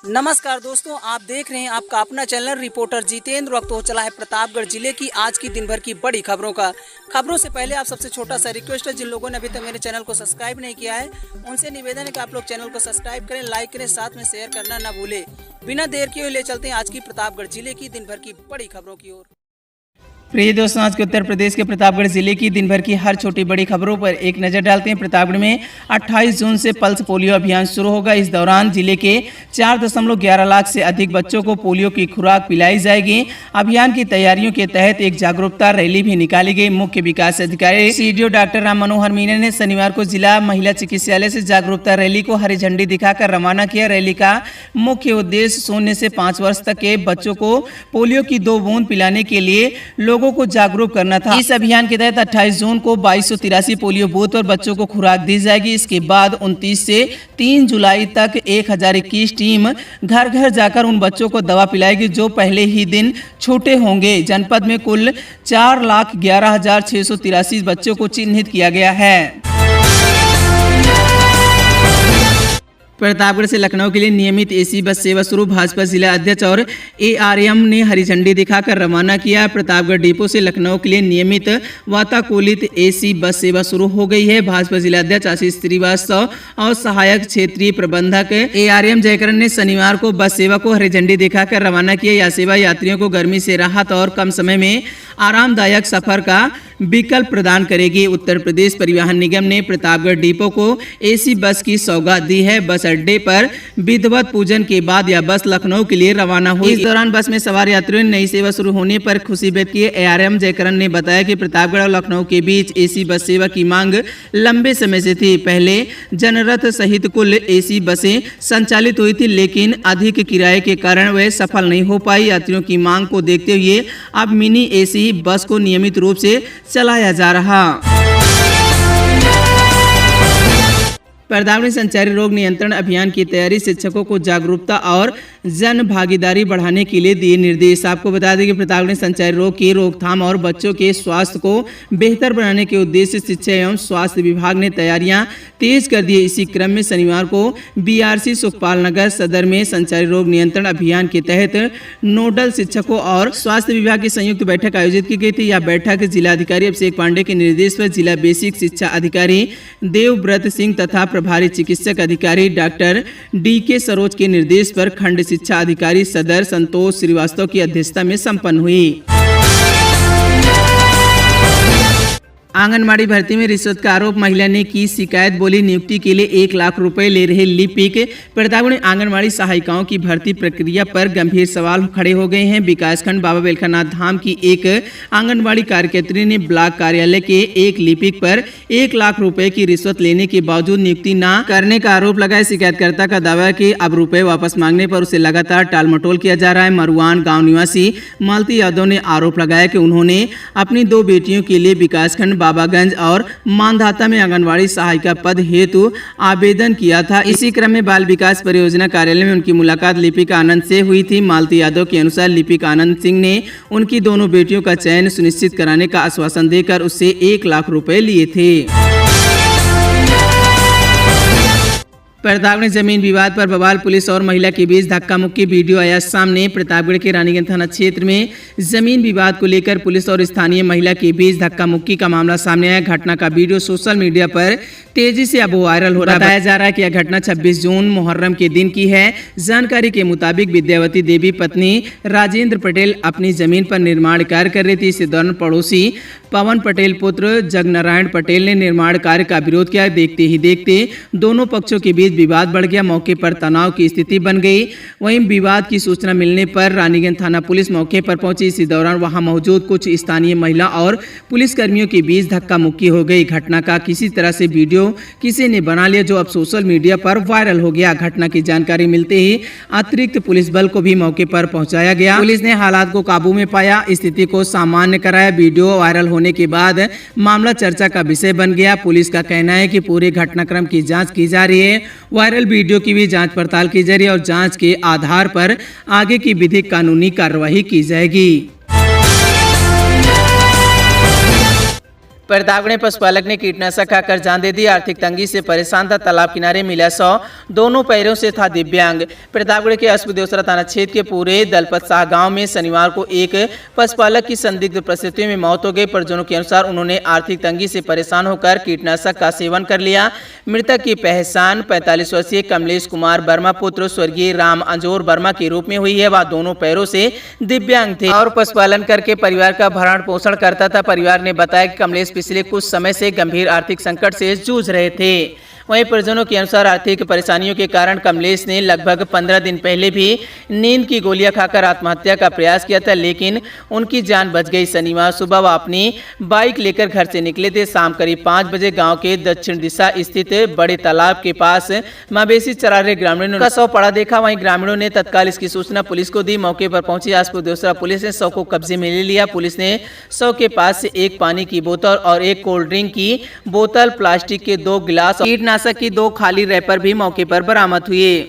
नमस्कार दोस्तों, आप देख रहे हैं आपका अपना चैनल रिपोर्टर जितेंद्र। वक्त हो चला है प्रतापगढ़ जिले की आज की दिन भर की बड़ी खबरों से पहले आप सबसे छोटा सा रिक्वेस्ट है, जिन लोगों ने अभी तक मेरे चैनल को सब्सक्राइब नहीं किया है उनसे निवेदन है कि आप लोग चैनल को सब्सक्राइब करें, लाइक करें, साथ में शेयर करना ना भूले। बिना देर किए ले चलते हैं आज की प्रतापगढ़ जिले की दिन भर की बड़ी खबरों की ओर। प्रिय दोस्तों, आज के उत्तर प्रदेश के प्रतापगढ़ जिले की दिन भर की हर छोटी बड़ी खबरों पर एक नजर डालते हैं। प्रतापगढ़ में 28 जून से पल्स पोलियो अभियान शुरू होगा। इस दौरान जिले के 4.11 लाख से अधिक बच्चों को पोलियो की खुराक पिलाई जाएगी। अभियान की तैयारियों के तहत एक जागरूकता रैली भी निकाली गई। मुख्य विकास अधिकारी सीडीओ डॉक्टर राम मनोहर मीना ने शनिवार को जिला महिला चिकित्सालय से जागरूकता रैली को हरी झंडी दिखाकर रवाना किया। रैली का मुख्य उद्देश्य 0 से 5 वर्ष तक के बच्चों को पोलियो की 2 बूंद पिलाने के लिए लोगों को जागरूक करना था। इस अभियान के तहत 28 जून को 2283 पोलियो बूथ पर बच्चों को खुराक दी जाएगी। इसके बाद 29 से 3 जुलाई तक 1021 टीम घर घर जाकर उन बच्चों को दवा पिलाएगी जो पहले ही दिन छूटे होंगे। जनपद में कुल 4,11,683 बच्चों को चिन्हित किया गया है। प्रतापगढ़ से लखनऊ के लिए नियमित एसी बस सेवा शुरू। भाजपा जिला अध्यक्ष और एआरएम ने हरी झंडी दिखाकर रवाना किया। प्रतापगढ़ डिपो से लखनऊ के लिए नियमित वातानुकूलित एसी बस सेवा शुरू हो गई है। भाजपा जिला अध्यक्ष आशीष श्रीवास्तव और सहायक क्षेत्रीय प्रबंधक एआरएम जयकरण ने शनिवार को बस सेवा को हरी झंडी दिखाकर रवाना किया। यह सेवा यात्रियों को गर्मी से राहत और कम समय में आरामदायक सफर का विकल्प प्रदान करेगी। उत्तर प्रदेश परिवहन निगम ने प्रतापगढ़ डिपो को एसी बस की सौगात दी है। बस अड्डे पर विधिवत पूजन के बाद यह बस लखनऊ के लिए रवाना हुई। इस दौरान बस में सवार यात्रियों ने नई सेवा शुरू होने पर खुशी व्यक्त की। एआरएम जयकरण ने बताया कि प्रतापगढ़ और लखनऊ के बीच एसी बस सेवा की मांग लंबे समय से थी। पहले जनरथ सहित कुल एसी बसें संचालित हुई थी, लेकिन अधिक किराए के कारण वह सफल नहीं हो पाई। यात्रियों की मांग को देखते हुए अब मिनी एसी बस को नियमित रूप से चलाया जा रहा। प्रतापगढ़ संचारी रोग नियंत्रण अभियान की तैयारी, शिक्षकों को जागरूकता और जन भागीदारी बढ़ाने के लिए दिए निर्देश। आपको बता दें कि प्रतापगढ़ संचारी रोग की रोकथाम और बच्चों के स्वास्थ्य को बेहतर बनाने के उद्देश्य से शिक्षा एवं स्वास्थ्य विभाग ने तैयारियां तेज कर दी। इसी क्रम में शनिवार को बीआरसी सुखपाल नगर सदर में संचारी रोग नियंत्रण अभियान के तहत नोडल शिक्षकों और स्वास्थ्य विभाग की संयुक्त बैठक आयोजित की गई थी। यह बैठक जिलाधिकारी अभिषेक पांडे के निर्देश पर जिला बेसिक शिक्षा अधिकारी देवव्रत सिंह तथा प्रभारी चिकित्सक अधिकारी डॉक्टर डीके सरोज के निर्देश पर खंड शिक्षा अधिकारी सदर संतोष श्रीवास्तव की अध्यक्षता में संपन्न हुई। आंगनबाड़ी भर्ती में रिश्वत का आरोप, महिला ने की शिकायत, बोली नियुक्ति के लिए 1 लाख रुपए ले रहे लिपिक। प्रतापगढ़ में आंगनबाड़ी सहायिकाओं की भर्ती प्रक्रिया पर गंभीर सवाल खड़े हो गए हैं। विकासखंड बाबा बेलखनाथ धाम की एक आंगनबाड़ी कार्यकर्त्री ने ब्लॉक कार्यालय के एक लिपिक पर 1 लाख रुपए की रिश्वत लेने के बावजूद नियुक्ति न करने का आरोप लगाया। शिकायतकर्ता का दावा है कि अब रुपए वापस मांगने पर उसे लगातार टालमटोल किया जा रहा है। मरुआन गाँव निवासी मालती यादव ने आरोप लगाया कि उन्होंने अपनी 2 बेटियों के लिए विकासखंड बाबागंज और मानधाता में आंगनवाड़ी सहायिका पद हेतु आवेदन किया था। इसी क्रम में बाल विकास परियोजना कार्यालय में उनकी मुलाकात लिपिक आनंद से हुई थी। मालती यादव के अनुसार लिपिक आनंद सिंह ने उनकी दोनों बेटियों का चयन सुनिश्चित कराने का आश्वासन देकर उससे 1 लाख रुपए लिए थे। प्रतापगढ़ जमीन विवाद पर बवाल, पुलिस और महिला के बीच धक्का मुक्की वीडियो आया सामने। प्रतापगढ़ के रानीगंज थाना क्षेत्र में जमीन विवाद को लेकर पुलिस और स्थानीय महिला के बीच धक्का मुक्की का मामला सामने आया। घटना का वीडियो सोशल मीडिया पर तेजी से अब वायरल हो रहा है। बताया जा रहा है कि यह घटना 26 जून मुहर्रम के दिन की है। जानकारी के मुताबिक विद्यावती देवी पत्नी राजेंद्र पटेल अपनी जमीन पर निर्माण कार्य कर रही थी। इस दौरान पड़ोसी पवन पटेल पुत्र जगनारायण पटेल ने निर्माण कार्य का विरोध किया। देखते ही देखते दोनों पक्षों के बीच विवाद बढ़ गया। मौके पर तनाव की स्थिति बन गई। वहीं विवाद की सूचना मिलने पर रानीगंज थाना पुलिस मौके पर पहुंची। इसी दौरान वहां मौजूद कुछ स्थानीय महिला और पुलिस कर्मियों के बीच धक्का मुक्की हो गई। घटना का किसी तरह से वीडियो किसी ने बना लिया जो अब सोशल मीडिया पर वायरल हो गया। घटना की जानकारी मिलते ही अतिरिक्त पुलिस बल को भी मौके पर पहुंचाया गया। पुलिस ने हालात को काबू में पाया, स्थिति को सामान्य कराया। वीडियो वायरल होने के बाद मामला चर्चा का विषय बन गया। पुलिस का कहना है कि पूरे घटनाक्रम की जांच की जा रही है। वायरल वीडियो की भी जांच पड़ताल की जा रही है और जांच के आधार पर आगे की विधिक कानूनी कार्रवाई की जाएगी। प्रतापगढ़ में पशुपालक ने कीटनाशक खाकर जान दे दी। आर्थिक तंगी से परेशान था, तालाब किनारे मिला शव, दोनों पैरों से था दिव्यांग। प्रतापगढ़ के अस्पदेवसरा थाना क्षेत्र के पूरे दलपत शाह गांव में शनिवार को एक पशुपालक की संदिग्ध परिस्थिति में मौत हो गई। परिजनों के अनुसार उन्होंने आर्थिक तंगी से परेशान होकर कीटनाशक का सेवन कर लिया। मृतक की पहचान 45 वर्षीय कमलेश कुमार वर्मा पुत्र स्वर्गीय राम अंजोर वर्मा के रूप में हुई है। वह दोनों पैरों से दिव्यांग थे और पशुपालन करके परिवार का भरण पोषण करता था। परिवार ने बताया कि कमलेश पिछले कुछ समय से गंभीर आर्थिक संकट से जूझ रहे थे। वहीं परिजनों के अनुसार आर्थिक परेशानियों के कारण कमलेश ने लगभग 15 दिन पहले भी नींद की गोलियां खाकर आत्महत्या का प्रयास किया था, लेकिन उनकी जान बच गई। शनिवार सुबह वह अपनी बाइक लेकर घर से निकले थे। शाम करीब 5 बजे गांव के दक्षिण दिशा स्थित बड़े तालाब के पास मवेशी चरा रहे ग्रामीणों ने शव पड़ा देखा। वहीं ग्रामीणों ने तत्काल इसकी सूचना पुलिस को दी। मौके पर पहुंची अस्पदेवसरा पुलिस ने शव को कब्जे में ले लिया। पुलिस ने शव के पास से एक पानी की बोतल और एक कोल्ड ड्रिंक की बोतल, प्लास्टिक के 2 गिलास, कीटनाशक की 2 खाली रैपर भी मौके पर बरामद हुए।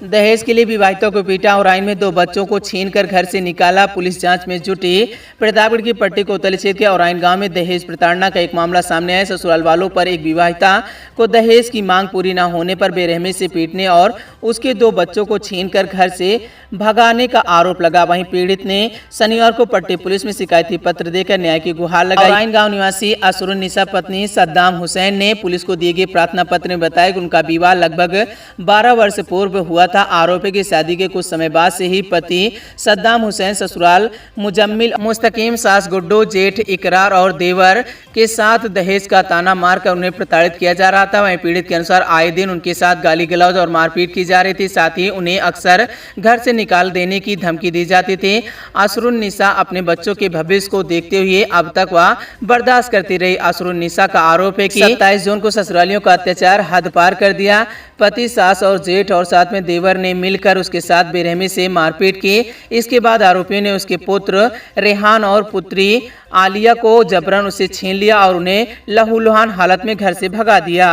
दहेज के लिए विवाहितों को पीटा और आइन में 2 बच्चों को छीनकर घर से निकाला, पुलिस जांच में जुटी। प्रतापगढ़ की पट्टी कोतवाली क्षेत्र के औराइन गांव में दहेज प्रताड़ना का एक मामला सामने आया। ससुराल वालों पर एक विवाहिता को दहेज की मांग पूरी न होने पर बेरहमी से पीटने और उसके 2 बच्चों को छीनकर घर से भगाने का आरोप लगा। वहीं पीड़ित ने शनिवार को पट्टी पुलिस में शिकायती पत्र देकर न्याय की गुहार लगाई। औराइन गांव निवासी असरुन्निसा पत्नी सद्दाम हुसैन ने पुलिस को दिए गए प्रार्थना पत्र में बताया कि उनका विवाह लगभग 12 वर्ष पूर्व हुआ था। आरोप है कि शादी के कुछ समय बाद से ही पति सद्दाम हुसैन ससुराल मुजम्मिल, मुस्तकीम, सास गुड्डो, जेठ इकरार और देवर के साथ दहेज का ताना मारकर उन्हें प्रताड़ित किया जा रहा था। वहीं पीड़ित के अनुसार आए दिन उनके साथ गाली गलौज और मारपीट की जा रही थी। साथ ही उन्हें अक्सर घर से निकाल देने की धमकी दी जाती थी। असरुन्निसा अपने बच्चों के भविष्य को देखते हुए अब तक वह बर्दाश्त करती रही। असरुन्निसा का आरोप है कि 27 जून को ससुरालियों का अत्याचार हद पार कर दिया। पति, सास और जेठ और साथ में देवर ने मिलकर उसके साथ बेरहमी से मारपीट की। इसके बाद आरोपियों ने उसके पुत्र रेहान और पुत्री आलिया को जबरन उसे छीन लिया और उन्हें लहूलुहान हालत में घर से भगा दिया।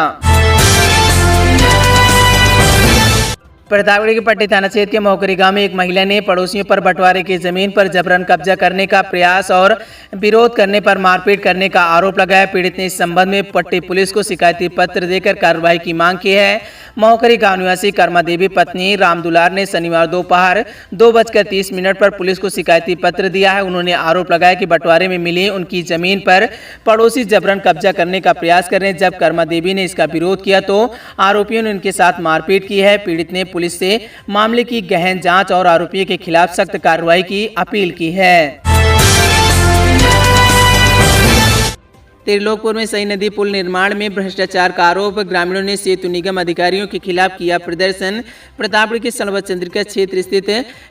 प्रतापगढ़ के पट्टी थाना क्षेत्र के मोहकरी गांव में एक महिला ने पड़ोसियों पर बंटवारे की जमीन पर जबरन कब्जा करने का प्रयास और विरोध करने पर मारपीट करने का आरोप लगाया। पीड़ित ने इस संबंध में पट्टी पुलिस को शिकायती पत्र देकर कार्रवाई की मांग की है। मोहकरी गांव निवासी कर्मा देवी पत्नी रामदुलार ने शनिवार दोपहर 2:30 पर पुलिस को शिकायती पत्र दिया है। उन्होंने आरोप लगाया कि बंटवारे में मिली उनकी जमीन पर पड़ोसी जबरन कब्जा करने का प्रयास कर रहे हैं। जब कर्मा देवी ने इसका विरोध किया तो आरोपियों ने उनके साथ मारपीट की है। पीड़ित ने पुलिस से मामले की गहन जांच और आरोपियों के खिलाफ सख्त कार्रवाई की अपील की है। त्रिलोकपुर में सई नदी पुल निर्माण में भ्रष्टाचार का आरोप, ग्रामीणों ने सेतु निगम अधिकारियों के खिलाफ किया प्रदर्शन। प्रतापगढ़ के सलवत चंद्रिका क्षेत्र स्थित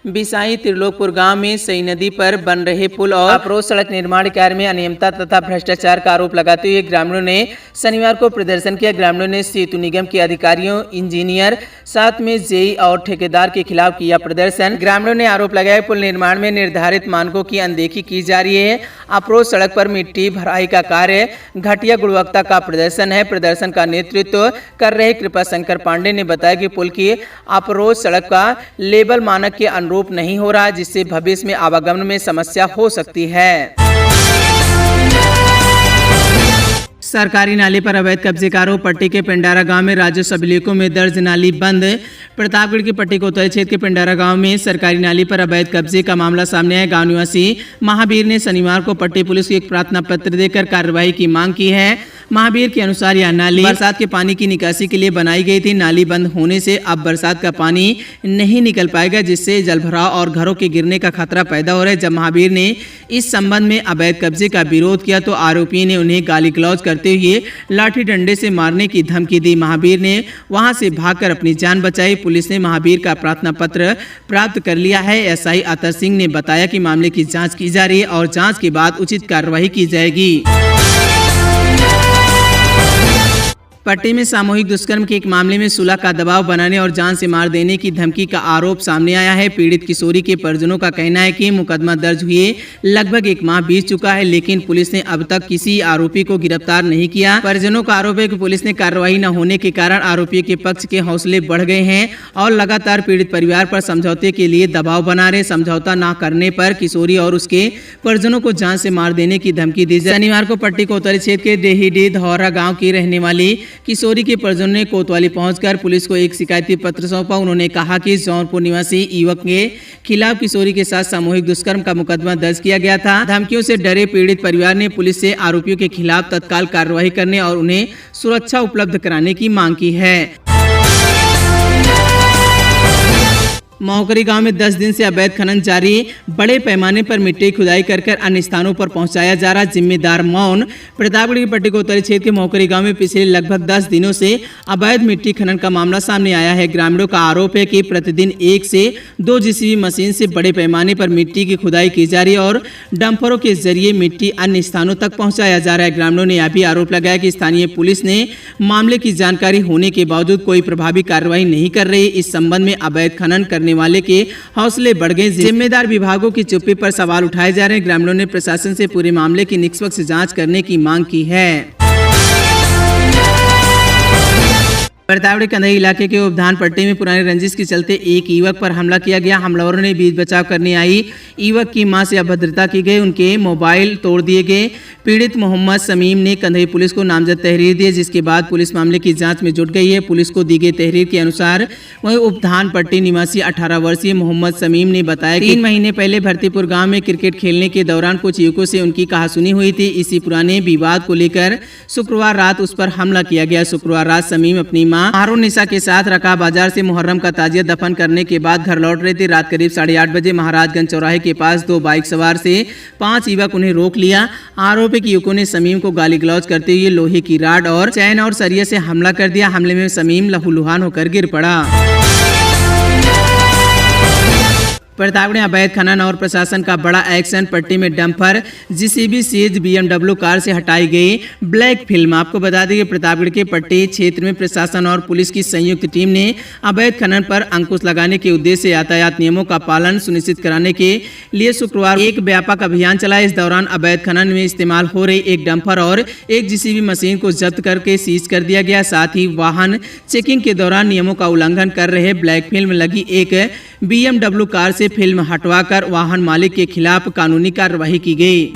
बिसाई त्रिलोकपुर गांव में सई नदी पर बन रहे पुल और अप्रोच सड़क निर्माण कार्य में अनियमितता तथा भ्रष्टाचार का आरोप लगाते हुए ग्रामीणों ने शनिवार को प्रदर्शन किया। ग्रामीणों ने सेतु निगम के अधिकारियों, इंजीनियर, साथ में जेई और ठेकेदार के खिलाफ किया प्रदर्शन। ग्रामीणों ने आरोप लगाया पुल निर्माण में निर्धारित मानकों की अनदेखी की जा रही है। अप्रोच सड़क पर मिट्टी भराई का कार्य घटिया गुणवत्ता का प्रदर्शन है। प्रदर्शन का नेतृत्व कर रहे कृपा शंकर पांडे ने बताया कि पुल की अप्रोच सड़क का लेबल मानक के अनुरूप नहीं हो रहा, जिससे भविष्य में आवागमन में समस्या हो सकती है। सरकारी नाले पर अवैध कब्जे का आरोप, पट्टी के पिंडारा गांव में राजस्व अभिलेखों में दर्ज नाली बंद। प्रतापगढ़ के पट्टी कोतवाली क्षेत्र के पिंडारा गांव में सरकारी नाली पर अवैध कब्जे का मामला सामने आया। गांव निवासी महावीर ने शनिवार को पट्टी पुलिस को एक प्रार्थना पत्र देकर कार्रवाई की मांग की है। महावीर के अनुसार यह नाली बरसात के पानी की निकासी के लिए बनाई गई थी। नाली बंद होने से अब बरसात का पानी नहीं निकल पाएगा, जिससे जलभराव और घरों के गिरने का खतरा पैदा हो रहा है। जब महावीर ने इस संबंध में अवैध कब्जे का विरोध किया तो आरोपी ने उन्हें गाली गलौज करते हुए लाठी डंडे से मारने की धमकी दी। महावीर ने वहां से भागकर अपनी जान बचाई। पुलिस ने महावीर का प्रार्थना पत्र प्राप्त कर लिया है। एसआई अतर सिंह ने बताया कि मामले की जांच की जा रही है और जांच के बाद उचित कार्रवाई की जाएगी। पट्टी में सामूहिक दुष्कर्म के एक मामले में सुलह का दबाव बनाने और जान से मार देने की धमकी का आरोप सामने आया है। पीड़ित किशोरी के परिजनों का कहना है कि मुकदमा दर्ज हुए लगभग 1 माह बीत चुका है, लेकिन पुलिस ने अब तक किसी आरोपी को गिरफ्तार नहीं किया। परिजनों का आरोप है कि पुलिस ने कार्रवाई न होने के कारण आरोपियों के पक्ष के हौसले बढ़ गए हैं और लगातार पीड़ित परिवार पर समझौते के लिए दबाव बना रहे। समझौता न करने पर किशोरी और उसके परिजनों को जान से मार देने की धमकी दी। शनिवार को पट्टी कोतवाली क्षेत्र के देहीडीह धौरा गाँव की रहने वाली किशोरी के परिजनों ने कोतवाली पहुंचकर पुलिस को एक शिकायती पत्र सौंपा। उन्होंने कहा कि जौनपुर निवासी युवक के खिलाफ किशोरी के साथ सामूहिक दुष्कर्म का मुकदमा दर्ज किया गया था। धमकियों से डरे पीड़ित परिवार ने पुलिस से आरोपियों के खिलाफ तत्काल कार्रवाई करने और उन्हें सुरक्षा उपलब्ध कराने की मांग की है। महोकरी गांव में 10 दिन से अवैध खनन जारी, बड़े पैमाने पर मिट्टी खुदाई कर अन्य स्थानों पर पहुंचाया जा रहा, जिम्मेदार मौन। प्रतापगढ़ की पट्टी कोतवाली क्षेत्र के महोकरी गांव में पिछले लगभग 10 दिनों से अवैध मिट्टी खनन का मामला सामने आया है। ग्रामीणों का आरोप है कि प्रतिदिन 1 से 2 जेसीबी मशीन से बड़े पैमाने पर मिट्टी की खुदाई की जा रही है और डंपरों के जरिए मिट्टी अन्य स्थानों तक पहुँचाया जा रहा है। ग्रामीणों ने यह भी आरोप लगाया कि स्थानीय पुलिस ने मामले की जानकारी होने के बावजूद कोई प्रभावी कार्रवाई नहीं कर रही। इस संबंध में अवैध खनन करने वाले के हौसले बढ़ गए। जिम्मेदार विभागों की चुप्पी पर सवाल उठाए जा रहे हैं। ग्रामीणों ने प्रशासन से पूरे मामले की निष्पक्ष जांच करने की मांग की है। प्रतापगढ़ कंधई इलाके के उपधान पट्टी में पुरानी रंजिश के चलते एक युवक पर हमला किया गया। हमलावरों ने बीच बचाव करने आई युवक की मां से अभद्रता की गई, उनके मोबाइल तोड़ दिए गए। पीड़ित मोहम्मद समीम ने कंधई पुलिस को नामजद तहरीर दी, जिसके बाद पुलिस मामले की जांच में जुट गई है। पुलिस को दी गई तहरीर के अनुसार वही उपधान पट्टी निवासी 18 वर्षीय मोहम्मद समीम ने बताया कि 3 महीने पहले भरतीपुर गाँव में क्रिकेट खेलने के दौरान कुछ युवकों से उनकी कहासुनी हुई थी। इसी पुराने विवाद को लेकर शुक्रवार रात उस पर हमला किया गया। शुक्रवार रात समीम अपनी मां हारून निसा के साथ रका बाजार से मुहर्रम का ताजिया दफन करने के बाद घर लौट रहे थे। रात करीब 8:30 बजे महाराजगंज चौराहे के पास 2 बाइक सवार से 5 युवक उन्हें रोक लिया। आरोप है कि युवकों ने समीम को गाली गलौज करते हुए लोहे की राड और चैन और सरिया से हमला कर दिया। हमले में समीम लहूलुहान होकर गिर पड़ा। प्रतापगढ़ अवैध खनन और प्रशासन का बड़ा एक्शन। पट्टी में dumper JCB seize BMW car से हटाई गई ब्लैक फिल्म। आपको बता दें कि प्रतापगढ़ के पट्टी क्षेत्र में प्रशासन और पुलिस की संयुक्त टीम ने अवैध खनन पर अंकुश लगाने के उद्देश्य से यातायात नियमों का पालन सुनिश्चित कराने के लिए शुक्रवार एक व्यापक अभियान चलाया। इस दौरान अवैध खनन में इस्तेमाल हो रही एक डंपर और एक जेसीबी मशीन को जब्त करके सीज कर दिया गया। साथ ही वाहन चेकिंग के दौरान नियमों का उल्लंघन कर रहे ब्लैक फिल्म लगी एक BMW कार से फिल्म हटवाकर वाहन मालिक के खिलाफ कानूनी कार्रवाई की गई।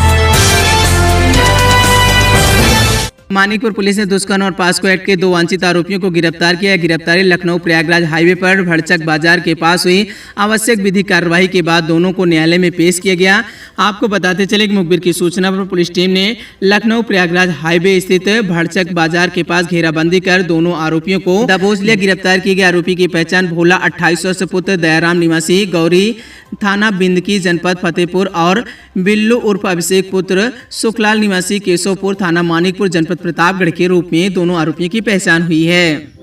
मानिकपुर पुलिस ने दुष्कर्म और पास्को एक्ट के 2 वांछित आरोपियों को गिरफ्तार किया। गिरफ्तारी लखनऊ प्रयागराज हाईवे पर भड़चक बाजार के पास हुई आवश्यक विधि कार्रवाई के बाद दोनों को न्यायालय में पेश किया गया। आपको बताते चले कि मुखबिर की सूचना पर पुलिस टीम ने लखनऊ प्रयागराज हाईवे स्थित भड़चक बाजार के पास घेराबंदी कर दोनों आरोपियों को दबोच लिया। गिरफ्तार किए गए आरोपी की पहचान भोला 28 वर्ष पुत्र दयाराम निवासी गौरी थाना बिंदकी जनपद फतेहपुर और बिल्लू उर्फ अभिषेक पुत्र सुखलाल निवासी केशवपुर थाना मानिकपुर जनपद प्रतापगढ़ के रूप में दोनों आरोपियों की पहचान हुई है।